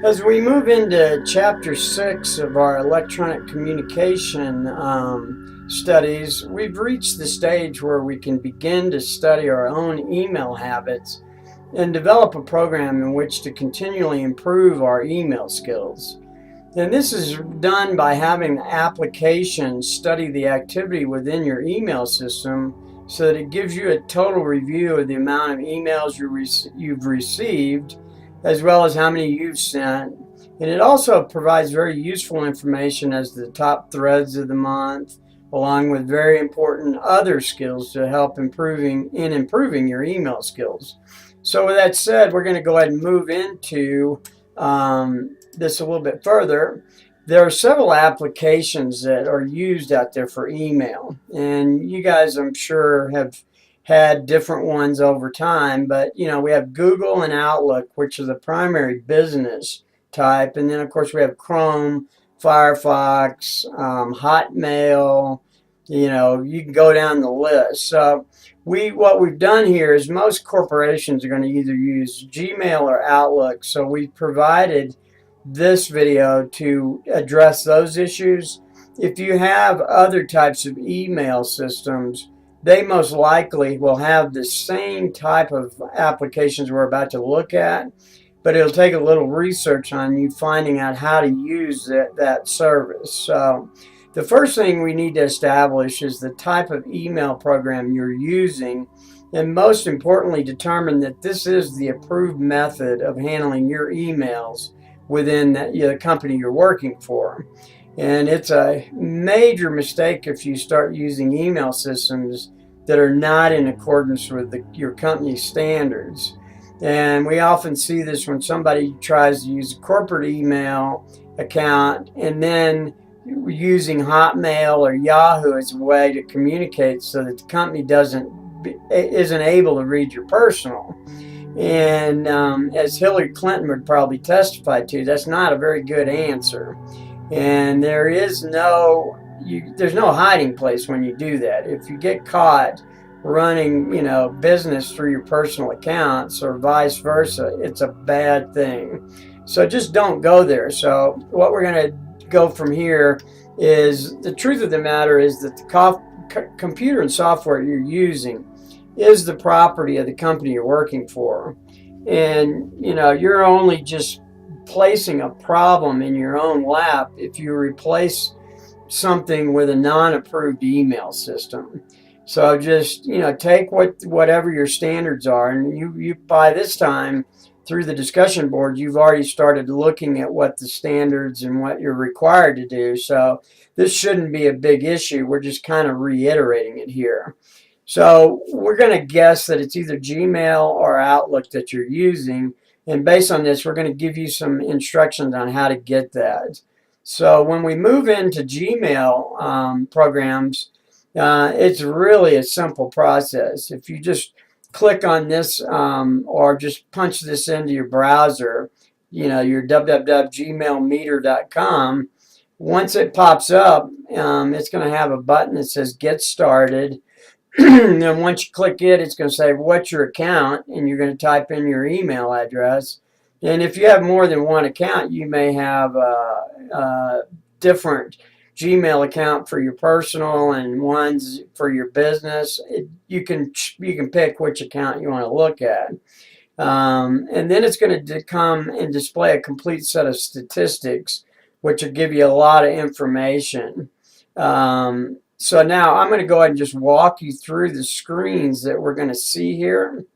As we move into Chapter 6 of our electronic communication studies, we've reached the stage where we can begin to study our own email habits and develop a program in which to continually improve our email skills. And this is done by having the application study the activity within your email system so that it gives you a total review of the amount of emails you've received, as well as how many you've sent. And it also provides very useful information as the top threads of the month, along with very important other skills to help improving your email skills. So with that said, we're going to go ahead and move into this a little bit further. There are several applications that are used out there for email, and you guys, I'm sure, have had different ones over time, but we have Google and Outlook, which are the primary business type, and then of course we have Chrome, Firefox, Hotmail. You can go down the list. So what we've done here is most corporations are going to either use Gmail or Outlook, so we provided this video to address those issues. If you have other types of email systems, they most likely will have the same type of applications we're about to look at, but it'll take a little research on you finding out how to use that service. So the first thing we need to establish is the type of email program you're using, and most importantly, determine that this is the approved method of handling your emails within the company you're working for. And it's a major mistake if you start using email systems that are not in accordance with your company's standards. And we often see this when somebody tries to use a corporate email account and then using Hotmail or Yahoo as a way to communicate so that the company isn't able to read your personal. And as Hillary Clinton would probably testify to, that's not a very good answer. And there's no hiding place when you do that. If you get caught running, business through your personal accounts or vice versa, it's a bad thing. So just don't go there. So what we're going to go from here is the truth of the matter is that the computer and software you're using is the property of the company you're working for. And, you're only just placing a problem in your own lap if you replace something with a non-approved email system. So just, take whatever your standards are, and you by this time, through the discussion board, you've already started looking at what the standards and what you're required to do. So this shouldn't be a big issue. We're just kind of reiterating it here. So we're going to guess that it's either Gmail or Outlook that you're using. And based on this, we're going to give you some instructions on how to get that. So when we move into Gmail programs, it's really a simple process. If you just click on this or just punch this into your browser, your www.gmailmeter.com, once it pops up, it's going to have a button that says Get Started. And then once you click it, it's going to say, what's your account? And you're going to type in your email address. And if you have more than one account, you may have a different Gmail account for your personal and ones for your business. You can pick which account you want to look at. And then it's going to come and display a complete set of statistics, which will give you a lot of information. So now I'm going to go ahead and just walk you through the screens that we're going to see here.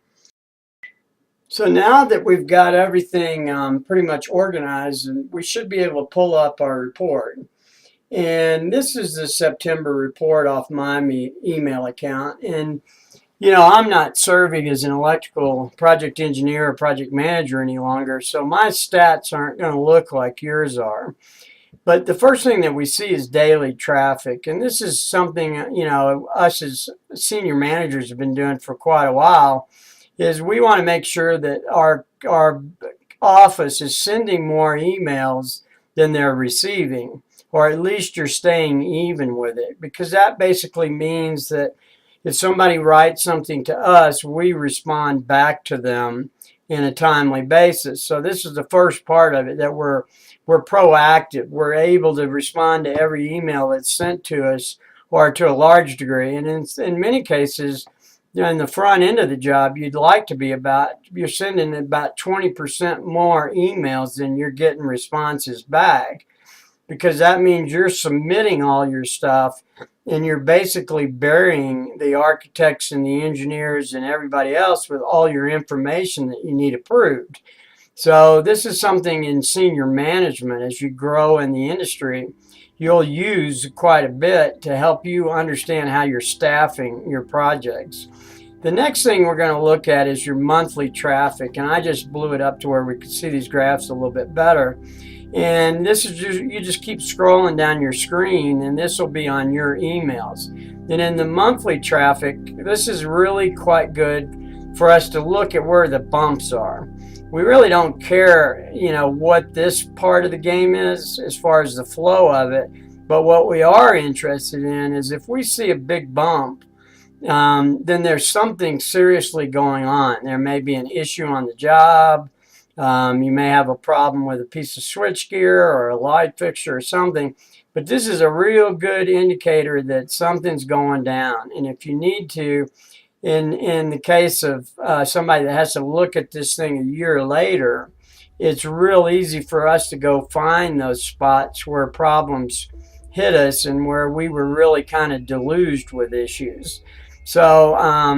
So now that we've got everything pretty much organized, we should be able to pull up our report. And this is the September report off my email account. And, I'm not serving as an electrical project engineer or project manager any longer, so my stats aren't going to look like yours are. But the first thing that we see is daily traffic. And this is something, us as senior managers have been doing for quite a while, is we want to make sure that our office is sending more emails than they're receiving, or at least you're staying even with it, because that basically means that if somebody writes something to us, we respond back to them in a timely basis. So this is the first part of it, that we're proactive. We're able to respond to every email that's sent to us, or to a large degree. And in many cases, in the front end of the job, you're sending about 20% more emails than you're getting responses back, because that means you're submitting all your stuff and you're basically burying the architects and the engineers and everybody else with all your information that you need approved. So this is something in senior management, as you grow in the industry, you'll use quite a bit to help you understand how you're staffing your projects. The next thing we're going to look at is your monthly traffic, and I just blew it up to where we could see these graphs a little bit better. And this is you just keep scrolling down your screen, and this will be on your emails. And in the monthly traffic, this is really quite good for us to look at where the bumps are. We really don't care, what this part of the game is as far as the flow of it, but what we are interested in is if we see a big bump, then there's something seriously going on. There may be an issue on the job. You may have a problem with a piece of switchgear or a light fixture or something, but this is a real good indicator that something's going down. And if you need to, in the case of somebody that has to look at this thing a year later, it's real easy for us to go find those spots where problems hit us and where we were really kind of deluged with issues. So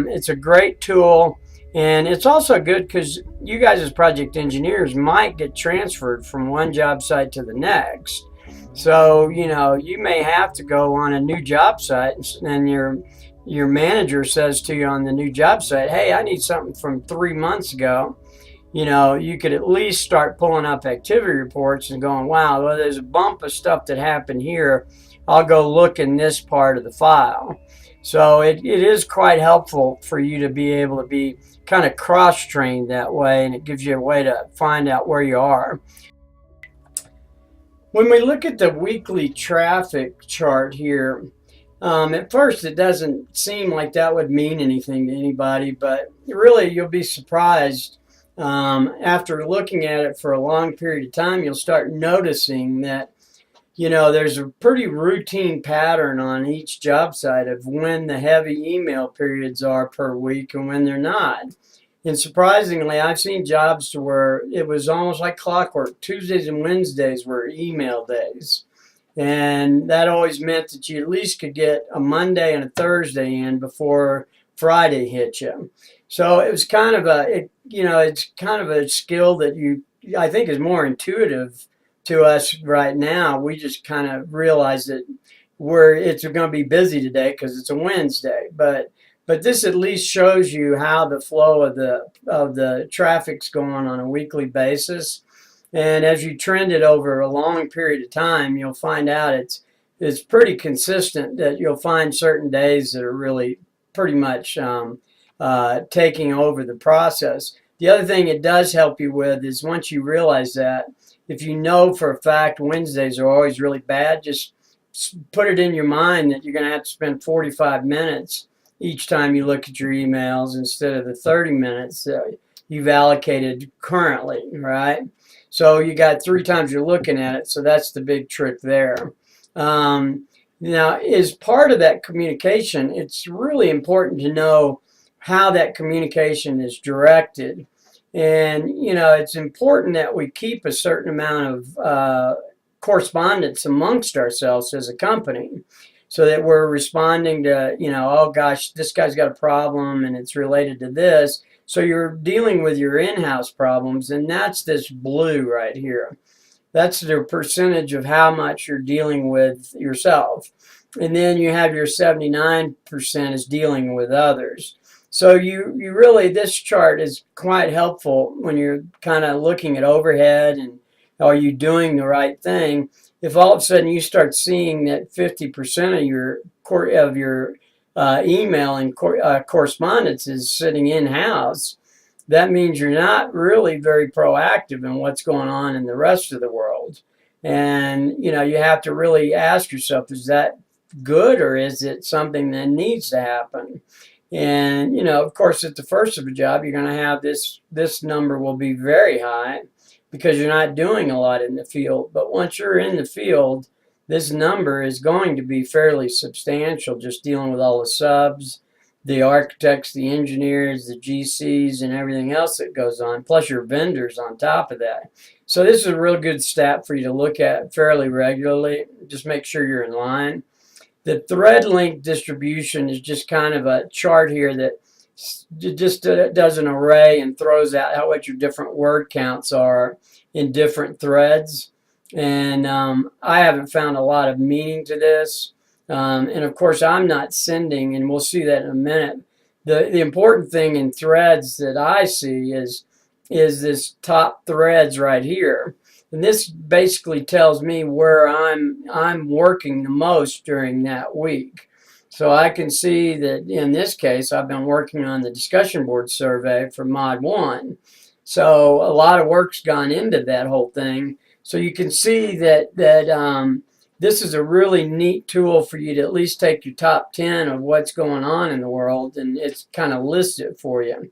it's a great tool. And it's also good because you guys as project engineers might get transferred from one job site to the next. So, you may have to go on a new job site, and your manager says to you on the new job site, hey, I need something from 3 months ago. You could at least start pulling up activity reports and going, wow, well, there's a bump of stuff that happened here. I'll go look in this part of the file. So it is quite helpful for you to be able to be kind of cross-trained that way, and it gives you a way to find out where you are. When we look at the weekly traffic chart here, at first it doesn't seem like that would mean anything to anybody, but really you'll be surprised. After looking at it for a long period of time, you'll start noticing that there's a pretty routine pattern on each job site of when the heavy email periods are per week and when they're not. And surprisingly, I've seen jobs to where it was almost like clockwork. Tuesdays and Wednesdays were email days. And that always meant that you at least could get a Monday and a Thursday in before Friday hit you. So it was kind of it's kind of a skill that I think is more intuitive to us right now. We just kind of realize that it's going to be busy today because it's a Wednesday, but this at least shows you how the flow of the traffic's going on a weekly basis. And as you trend it over a long period of time, you'll find out it's pretty consistent, that you'll find certain days that are really pretty much taking over the process. The other thing it does help you with is, once you realize that, if you know for a fact Wednesdays are always really bad, just put it in your mind that you're going to have to spend 45 minutes each time you look at your emails instead of the 30 minutes you've allocated currently, right? So you got 3 times you're looking at it, so that's the big trick there. Now, as part of that communication, it's really important to know how that communication is directed. And, it's important that we keep a certain amount of correspondence amongst ourselves as a company, so that we're responding to, oh gosh, this guy's got a problem and it's related to this. So you're dealing with your in-house problems, and that's this blue right here. That's the percentage of how much you're dealing with yourself. And then you have your 79% is dealing with others. So you really, this chart is quite helpful when you're kind of looking at overhead and are you doing the right thing. If all of a sudden you start seeing that 50% of your email and correspondence is sitting in-house, that means you're not really very proactive in what's going on in the rest of the world. And, you have to really ask yourself, is that good, or is it something that needs to happen? And, of course, at the first of a job, you're going to have this number will be very high because you're not doing a lot in the field. But once you're in the field, this number is going to be fairly substantial, just dealing with all the subs, the architects, the engineers, the GCs, and everything else that goes on, plus your vendors on top of that. So this is a real good stat for you to look at fairly regularly. Just make sure you're in line. The thread link distribution is just kind of a chart here that just does an array and throws out what your different word counts are in different threads. And I haven't found a lot of meaning to this. And of course, I'm not sending, and we'll see that in a minute. The important thing in threads that I see is this top threads right here. And this basically tells me where I'm working the most during that week. So I can see that in this case, I've been working on the discussion board survey for Mod1. So a lot of work's gone into that whole thing. So you can see that this is a really neat tool for you to at least take your top 10 of what's going on in the world, and it's kind of lists it for you.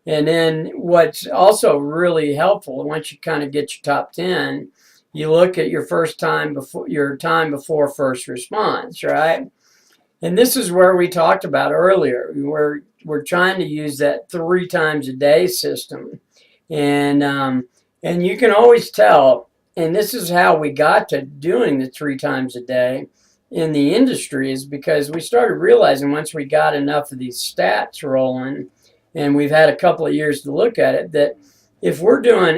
And then what's also really helpful, once you kind of get your top 10, you look at your time before first response, right? And this is where we talked about earlier. We're trying to use that 3 times a day system. And you can always tell, and this is how we got to doing the 3 times a day in the industry, is because we started realizing once we got enough of these stats rolling, and we've had a couple of years to look at it, that if we're doing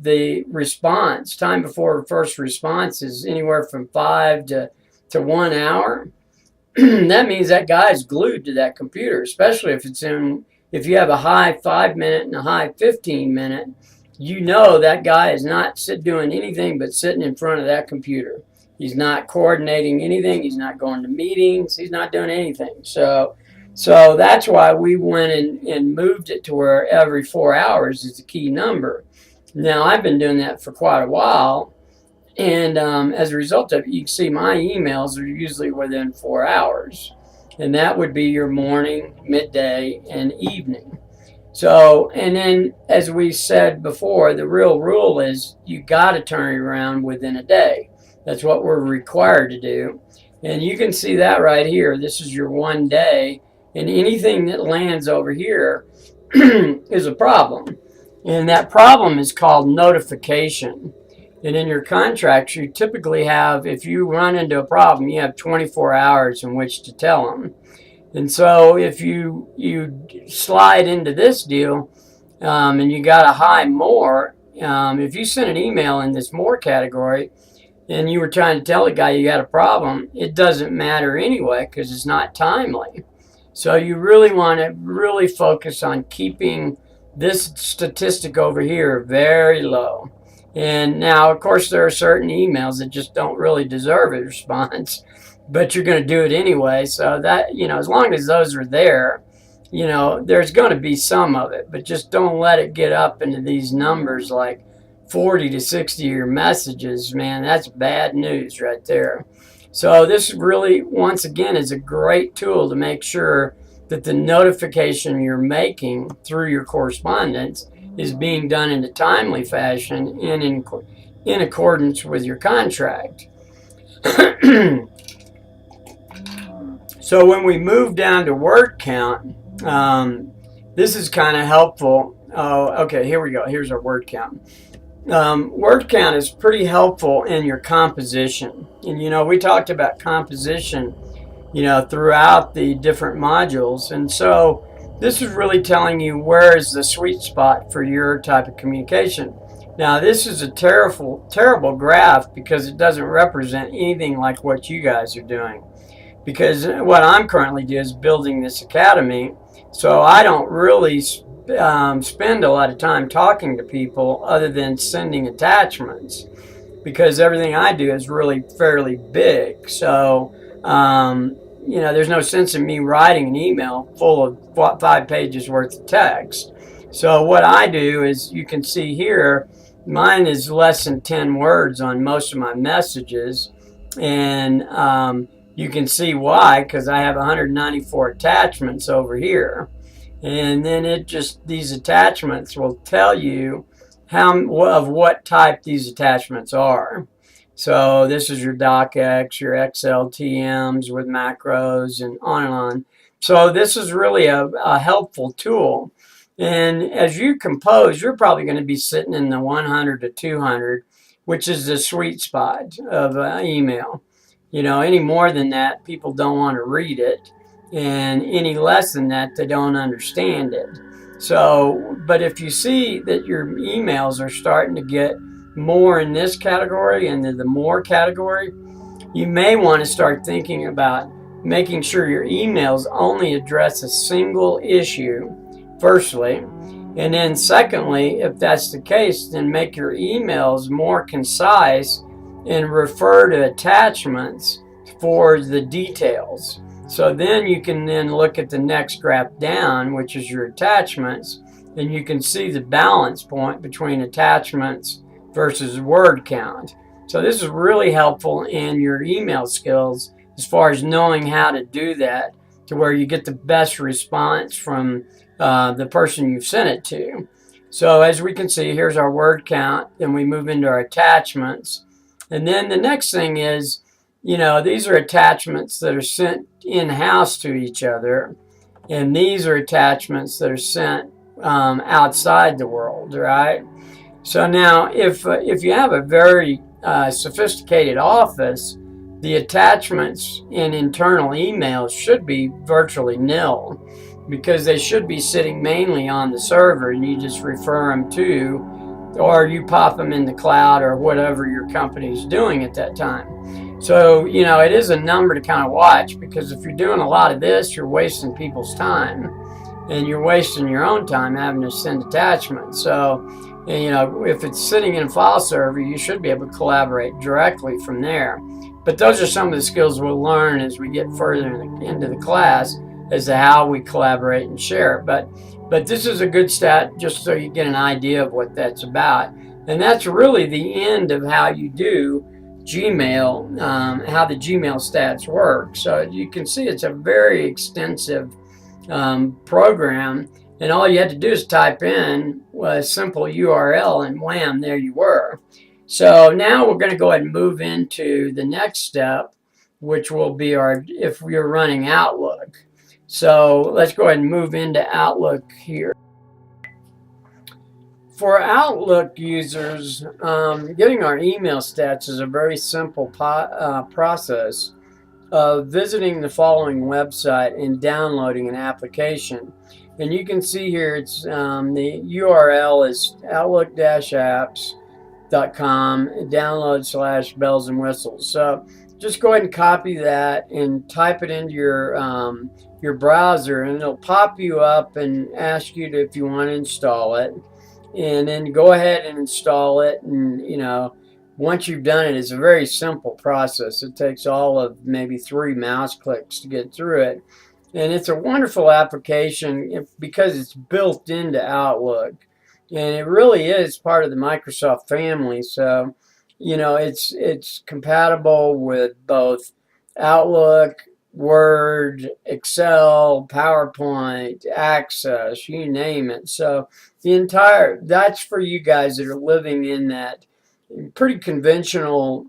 the response, time before first response is anywhere from 5 to 1 hour, that means that guy's glued to that computer, especially if you have a high 5-minute and a high 15-minute, that guy is not doing anything but sitting in front of that computer. He's not coordinating anything. He's not going to meetings. He's not doing anything. So that's why we went and moved it to where every 4 hours is the key number. Now, I've been doing that for quite a while. And as a result of it, you can see my emails are usually within 4 hours. And that would be your morning, midday, and evening. So, and then as we said before, the real rule is you got to turn it around within a day. That's what we're required to do. And you can see that right here. This is your 1 day. And anything that lands over here is a problem. And that problem is called notification. And in your contracts, you typically have, if you run into a problem, you have 24 hours in which to tell them. And so if you slide into this deal and you got a high more, if you send an email in this more category and you were trying to tell the guy you got a problem, it doesn't matter anyway because it's not timely. So you really want to really focus on keeping this statistic over here very low. And now, of course, there are certain emails that just don't really deserve a response, but you're going to do it anyway. So that, as long as those are there, there's going to be some of it, but just don't let it get up into these numbers like 40 to 60 of your messages, man. That's bad news right there. So this really, once again, is a great tool to make sure that the notification you're making through your correspondence is being done in a timely fashion and in accordance with your contract. So when we move down to word count, this is kind of helpful. Okay, here we go. Here's our word count. Word count is pretty helpful in your composition. And, we talked about composition, throughout the different modules. And so this is really telling you where is the sweet spot for your type of communication. Now, this is a terrible graph because it doesn't represent anything like what you guys are doing. Because what I'm currently doing is building this academy, so I don't really spend a lot of time talking to people other than sending attachments, because everything I do is really fairly big. So, there's no sense in me writing an email full of 5 pages worth of text. So what I do is, you can see here, mine is less than 10 words on most of my messages. And You can see why, because I have 194 attachments over here. And then these attachments will tell you of what type these attachments are. So this is your docx, your XLTMs with macros, and on and on. So this is really a helpful tool. And as you compose, you're probably going to be sitting in the 100 to 200, which is the sweet spot of email. Any more than that, people don't want to read it. And any less than that, they don't understand it. So, but if you see that your emails are starting to get more in this category and the more category, you may want to start thinking about making sure your emails only address a single issue, firstly. And then secondly, if that's the case, then make your emails more concise and refer to attachments for the details. So then you can then look at the next graph down, which is your attachments, and you can see the balance point between attachments versus word count. So this is really helpful in your email skills as far as knowing how to do that to where you get the best response from the person you've sent it to. So as we can see, here's our word count. Then we move into our attachments. And then the next thing is, these are attachments that are sent in-house to each other. And these are attachments that are sent outside the world, right? So now, if you have a very sophisticated office, the attachments in internal emails should be virtually nil, because they should be sitting mainly on the server and you just refer them to, or you pop them in the cloud or whatever your company's doing at that time. So, it is a number to kind of watch, because if you're doing a lot of this, you're wasting people's time and you're wasting your own time having to send attachments. So, if it's sitting in a file server, you should be able to collaborate directly from there. But those are some of the skills we'll learn as we get further into the class as to how we collaborate and share. But this is a good stat just so you get an idea of what that's about. And that's really the end of how you do Gmail, how the Gmail stats work. So you can see it's a very extensive program. And all you had to do is type in a simple URL and wham, there you were. So now we're going to go ahead and move into the next step, which will be if we're running Outlook. So let's go ahead and move into Outlook here. For Outlook users, getting our email stats is a very simple process of visiting the following website and downloading an application. And you can see here, it's the URL is outlook-apps.com download/bells and whistles. So just go ahead and copy that and type it into your browser, and it'll pop you up and ask you if you want to install it. And then go ahead and install it. And once you've done it, it's a very simple process. It takes all of maybe 3 mouse clicks to get through it. And it's a wonderful application because it's built into Outlook. And it really is part of the Microsoft family. So, it's compatible with both Outlook, Word, Excel, PowerPoint, Access, you name it. So that's for you guys that are living in that pretty conventional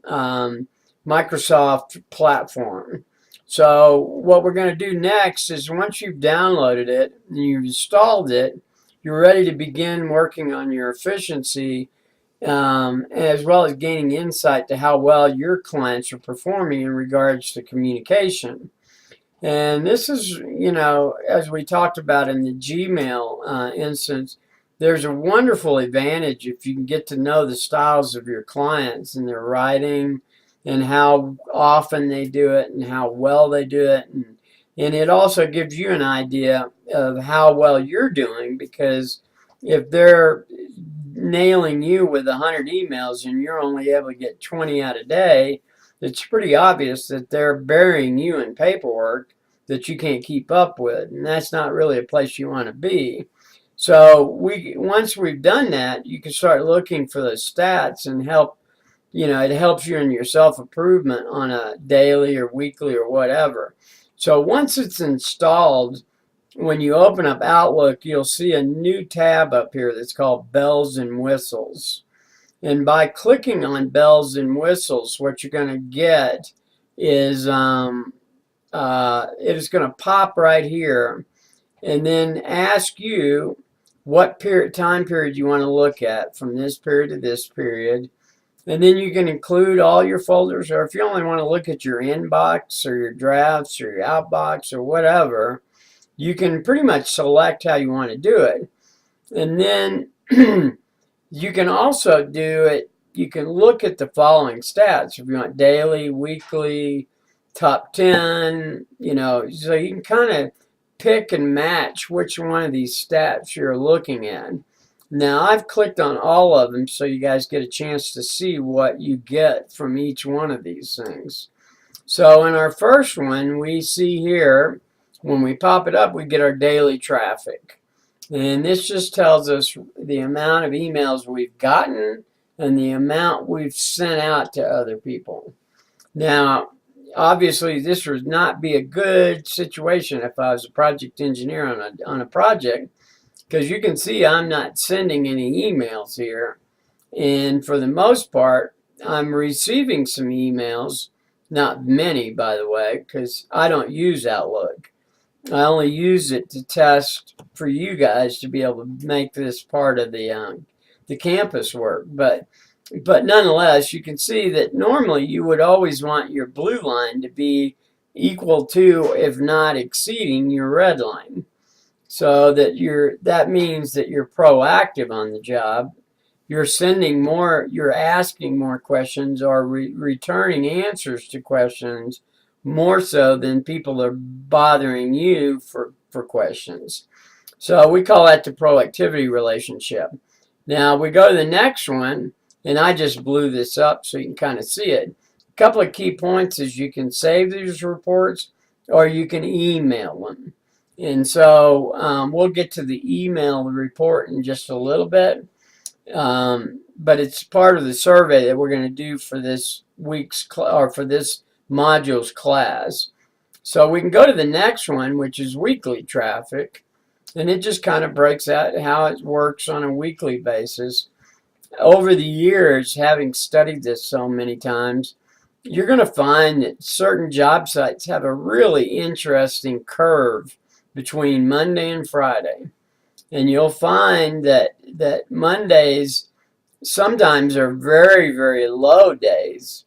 Microsoft platform. So what we're going to do next is, once you've downloaded it and you've installed it, you're ready to begin working on your efficiency, as well as gaining insight to how well your clients are performing in regards to communication. And this is, as we talked about in the Gmail instance, there's a wonderful advantage if you can get to know the styles of your clients and their writing and how often they do it and how well they do it. And it also gives you an idea of how well you're doing, because if they're nailing you with 100 emails and you're only able to get 20 out a day, it's pretty obvious that they're burying you in paperwork that you can't keep up with, and that's not really a place you want to be. So once we've done that, you can start looking for those stats and help it helps you in your self-improvement on a daily or weekly or whatever. So once it's installed, when you open up Outlook, you'll see a new tab up here that's called Bells and Whistles. And by clicking on Bells and Whistles, what you're going to get is it is going to pop right here and then ask you what time period you want to look at from this period to this period. And then you can include all your folders, or if you only want to look at your inbox or your drafts or your outbox or whatever, you can pretty much select how you want to do it. And then you can also do it, you can look at the following stats if you want: daily, weekly, top 10, so you can kind of pick and match which one of these stats you're looking at. Now, I've clicked on all of them so you guys get a chance to see what you get from each one of these things. So in our first one, we see here, when we pop it up, we get our daily traffic. And this just tells us the amount of emails we've gotten and the amount we've sent out to other people. Now, obviously, this would not be a good situation if I was a project engineer on a project, because you can see I'm not sending any emails here. And for the most part, I'm receiving some emails, not many, by the way, because I don't use Outlook. I only use it to test for you guys to be able to make this part of the campus work. But nonetheless, you can see that normally you would always want your blue line to be equal to, if not exceeding, your red line. So that means that you're proactive on the job. You're sending more, you're asking more questions, or returning answers to questions more so than people are bothering you for questions. So we call that the proactivity relationship. Now we go to the next one, and I just blew this up so you can kind of see it. A couple of key points is you can save these reports or you can email them. And so we'll get to the email report in just a little bit. But it's part of the survey that we're going to do for this week's or for this module's class. So we can go to the next one, which is weekly traffic. And it just kind of breaks out how it works on a weekly basis. Over the years, having studied this so many times, you're going to find that certain job sites have a really interesting curve between Monday and Friday. And you'll find that Mondays sometimes are very, very low days.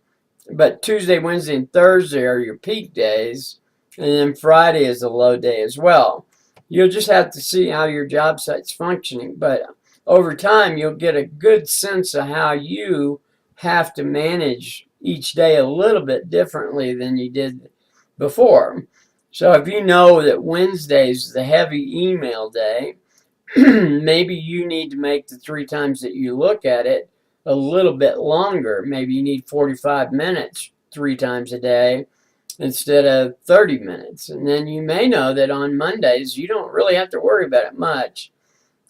But Tuesday, Wednesday, and Thursday are your peak days. And then Friday is a low day as well. You'll just have to see how your job site's functioning. But over time, you'll get a good sense of how you have to manage each day a little bit differently than you did before. So if you know that Wednesday is the heavy email day, maybe you need to make the 3 times that you look at it a little bit longer. Maybe you need 45 minutes 3 times a day instead of 30 minutes. And then you may know that on Mondays, you don't really have to worry about it much,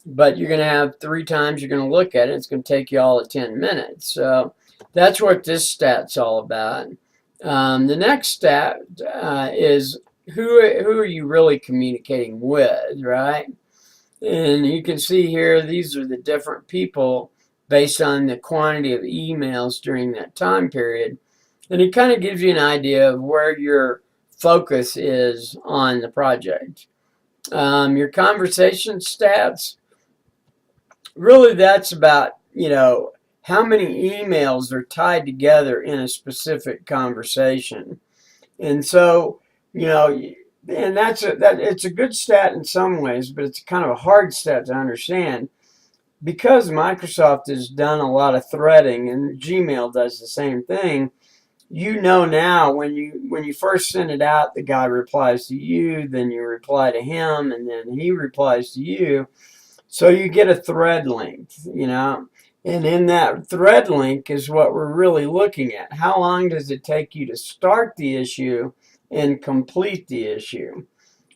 but you're going to have 3 times you're going to look at it. It's going to take you all of 10 minutes. So that's what this stat's all about. The next stat is who are you really communicating with, right? And you can see here, these are the different people based on the quantity of emails during that time period. And it kind of gives you an idea of where your focus is on the project. Your conversation stats, really that's about, how many emails are tied together in a specific conversation. And so, and it's a good stat in some ways, but it's kind of a hard stat to understand because Microsoft has done a lot of threading and Gmail does the same thing. Now when you first send it out, the guy replies to you, then you reply to him, and then he replies to you. So you get a thread length, and in that thread length is what we're really looking at. How long does it take you to start the issue and complete the issue?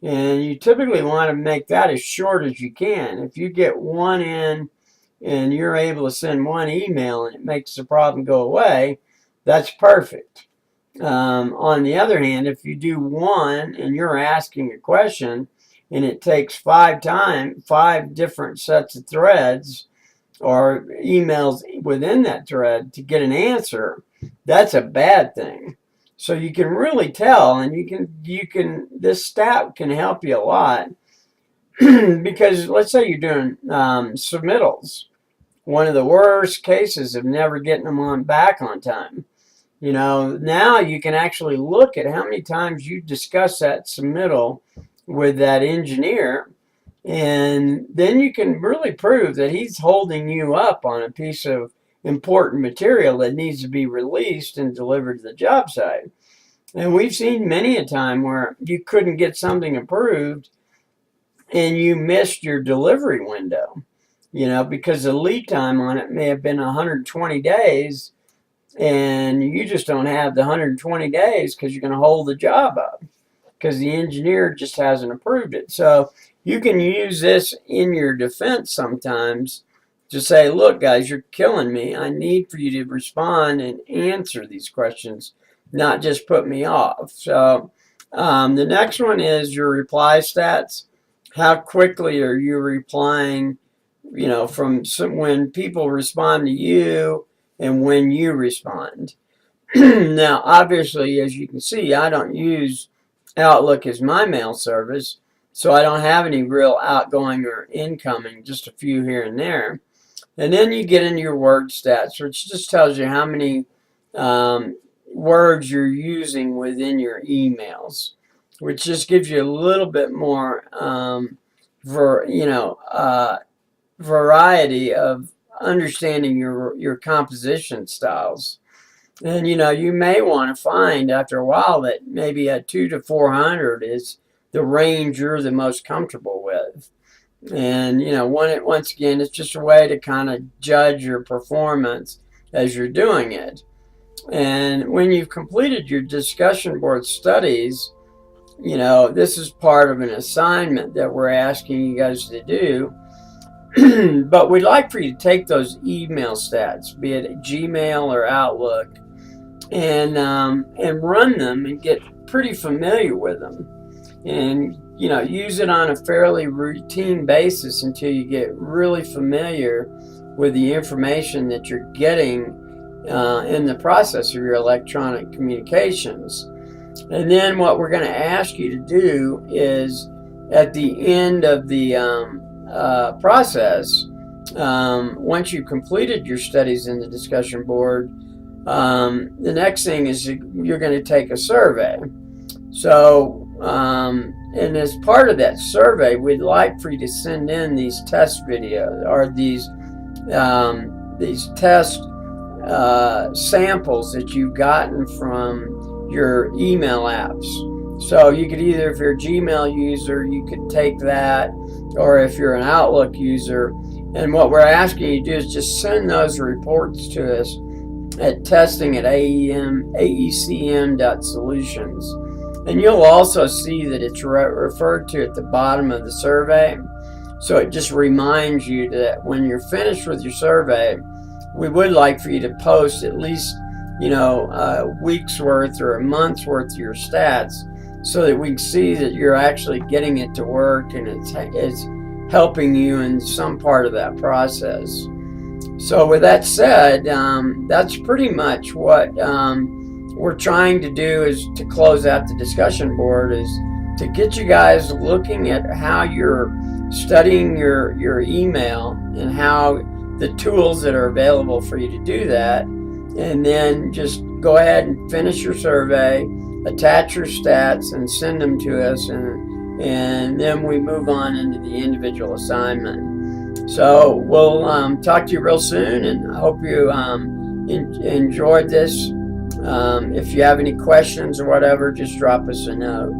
And you typically want to make that as short as you can. If you get one in and you're able to send one email and it makes the problem go away, that's perfect. On the other hand, if you do one and you're asking a question and it takes 5 different sets of threads or emails within that thread to get an answer, that's a bad thing. So you can really tell, and this stat can help you a lot because let's say you're doing submittals. One of the worst cases of never getting them back on time. Now you can actually look at how many times you discuss that submittal with that engineer, and then you can really prove that he's holding you up on a piece of important material that needs to be released and delivered to the job site. And we've seen many a time where you couldn't get something approved and you missed your delivery window, because the lead time on it may have been 120 days, and you just don't have the 120 days because you're going to hold the job up because the engineer just hasn't approved it. So you can use this in your defense sometimes to say, look, guys, you're killing me. I need for you to respond and answer these questions, not just put me off. So the next one is your reply stats. How quickly are you replying, from when people respond to you and when you respond. Now, obviously, as you can see, I don't use Outlook as my mail service, so I don't have any real outgoing or incoming, just a few here and there. And then you get into your word stats, which just tells you how many words you're using within your emails, which just gives you a little bit more variety of understanding your composition styles. And you may want to find after a while that maybe a 200 to 400 is the range you're the most comfortable with. And once again, it's just a way to kind of judge your performance as you're doing it. And when you've completed your discussion board studies, this is part of an assignment that we're asking you guys to do. But we'd like for you to take those email stats, be it Gmail or Outlook, and run them and get pretty familiar with them, and use it on a fairly routine basis until you get really familiar with the information that you're getting in the process of your electronic communications. And then what we're going to ask you to do is at the end of the process, once you've completed your studies in the discussion board, the next thing is you're going to take a survey. So, and as part of that survey, we'd like for you to send in these test videos or these test samples that you've gotten from your email apps. So you could either, if you're a Gmail user, you could take that, or if you're an Outlook user. And what we're asking you to do is just send those reports to us at testing@aecm.solutions. And you'll also see that it's referred to at the bottom of the survey. So it just reminds you that when you're finished with your survey, we would like for you to post at least, a week's worth or a month's worth of your stats, so that we can see that you're actually getting it to work and it's helping you in some part of that process. So with that said, that's pretty much what we're trying to do, is to close out the discussion board, is to get you guys looking at how you're studying your email and how the tools that are available for you to do that. And then just go ahead and finish your survey, attach your stats, and send them to us, and then we move on into the individual assignment. So we'll talk to you real soon, and I hope you enjoyed this. If you have any questions or whatever, just drop us a note.